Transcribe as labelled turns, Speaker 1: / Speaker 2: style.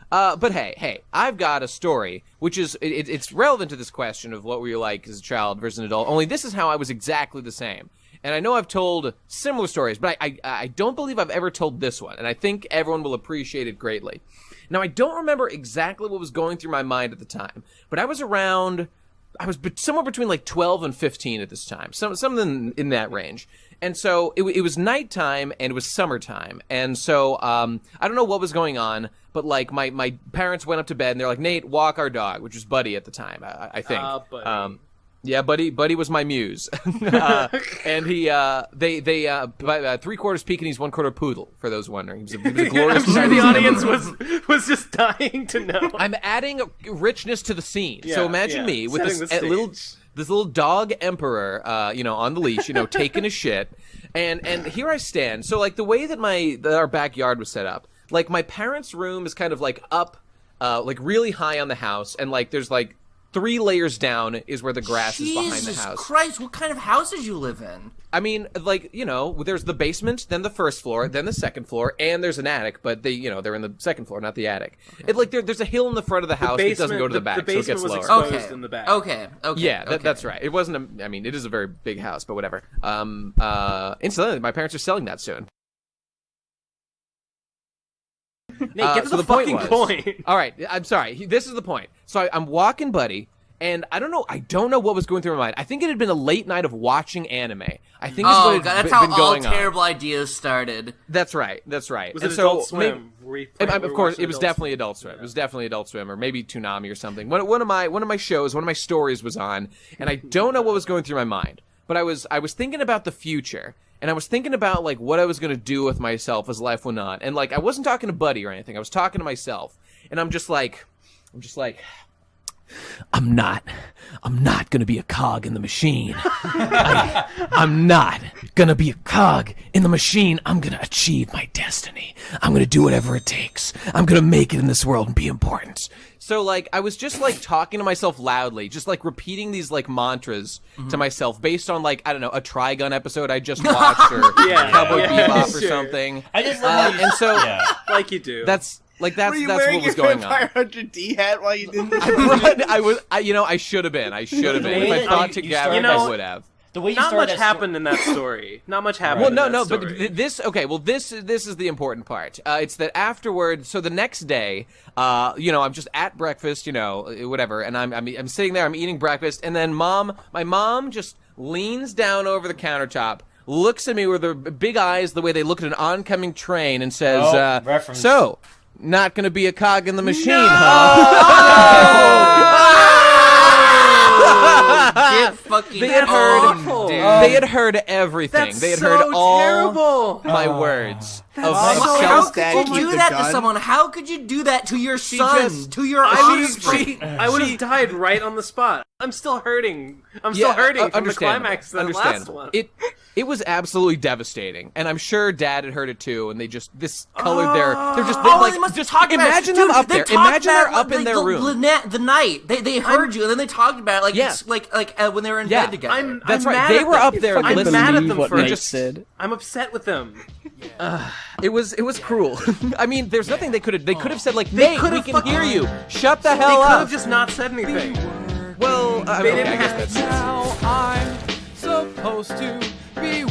Speaker 1: But hey, I've got a story, which is, it's relevant to this question of what were you like as a child versus an adult, only this is how I was exactly the same. And I know I've told similar stories, but I don't believe I've ever told this one, and I think everyone will appreciate it greatly. Now, I don't remember exactly what was going through my mind at the time, but I was somewhere between like 12 and 15 at this time, something in that range. And so it was nighttime and it was summertime. And so I don't know what was going on, but like my parents went up to bed and they're like, Nate, walk our dog, which was Buddy at the time, I think.
Speaker 2: Buddy.
Speaker 1: Yeah, Buddy was my muse. And they 3/4 Pekingese, 1/4 poodle, for those wondering. He was a glorious
Speaker 2: I'm sure the audience was just dying to know.
Speaker 1: I'm adding richness to the scene.
Speaker 2: Yeah,
Speaker 1: so imagine me with this little dog emperor, on the leash, taking a shit. And here I stand. So like the way that our backyard was set up, like my parents' room is kind of like up, like really high on the house. And like there's like 3 layers down is where the grass is behind the house.
Speaker 3: Jesus Christ, what kind of house did you live in?
Speaker 1: I mean, like, there's the basement, then the first floor, then the second floor, and there's an attic, but they're in the second floor, not the attic. Okay. There's a hill in the front of the house that doesn't go to the back, so it gets lower.
Speaker 2: Exposed in the back.
Speaker 3: Okay.
Speaker 1: Yeah, that's right. It wasn't it is a very big house, but whatever. Incidentally, my parents are selling that soon.
Speaker 2: Nate, get to the fucking point.
Speaker 1: All right, I'm sorry. This is the point. So I'm walking Buddy, and I don't know what was going through my mind. I think it had been a late night of watching anime. I think
Speaker 3: that's how all terrible ideas started.
Speaker 1: That's right.
Speaker 2: Was it Adult Swim?
Speaker 1: Of course, it was definitely Adult Swim. Yeah. It was definitely Adult Swim, or maybe Toonami or something. One of my shows, one of my stories was on, and I don't know what was going through my mind, but I was thinking about the future. And I was thinking about, like, what I was going to do with myself as life went on. And, like, I wasn't talking to Buddy or anything. I was talking to myself. And I'm just like, I'm not going to be a cog in the machine. I'm not going to be a cog in the machine. I'm going to achieve my destiny. I'm going to do whatever it takes. I'm going to make it in this world and be important. So, like, I was just, like, talking to myself loudly, just, like, repeating these, like, mantras to myself based on, like, I don't know, a Trigun episode I just watched or Cowboy Bebop or something.
Speaker 4: I just love
Speaker 1: and so,
Speaker 2: like you do.
Speaker 1: That's what was
Speaker 5: Were
Speaker 1: going
Speaker 5: you wearing
Speaker 1: on.
Speaker 5: your 500D hat while you did this?
Speaker 1: I should have been. If I thought to gather, I would have.
Speaker 2: Not much happened in that story. Not much happened.
Speaker 1: Well,
Speaker 2: in that story.
Speaker 1: But this. Okay, well, this is the important part. It's that afterward. So the next day, I'm just at breakfast, whatever, and I'm sitting there, I'm eating breakfast, and then my mom just leans down over the countertop, looks at me with her big eyes, the way they look at an oncoming train, and says,
Speaker 4: reference.
Speaker 1: "So, not going to be a cog in the machine,
Speaker 3: No!
Speaker 1: huh?"
Speaker 3: Get fucking
Speaker 1: They had heard everything.
Speaker 2: That's
Speaker 1: they had
Speaker 2: so
Speaker 1: heard all
Speaker 2: terrible.
Speaker 1: my words.
Speaker 3: How could you do that to someone? How could you do that to your son? To your offspring?
Speaker 2: I would have died right on the spot. I'm still hurting. From the climax of the last one.
Speaker 1: It was absolutely devastating, and I'm sure Dad had heard it too. And this colored they're just imagine them up there. Imagine they're up in their room.
Speaker 3: The night they heard you, and then they talked about it like when they were in bed together.
Speaker 1: That's right. They were up there.
Speaker 2: I'm mad at them for
Speaker 5: just said.
Speaker 2: I'm upset with them.
Speaker 1: It was cruel. I mean, there's nothing they could have. They could have said like, "Nate, we can hear you. Shut the hell up."
Speaker 2: They could have just not said anything.
Speaker 1: Well,
Speaker 2: They didn't
Speaker 1: I guess that's
Speaker 6: Now I'm supposed to be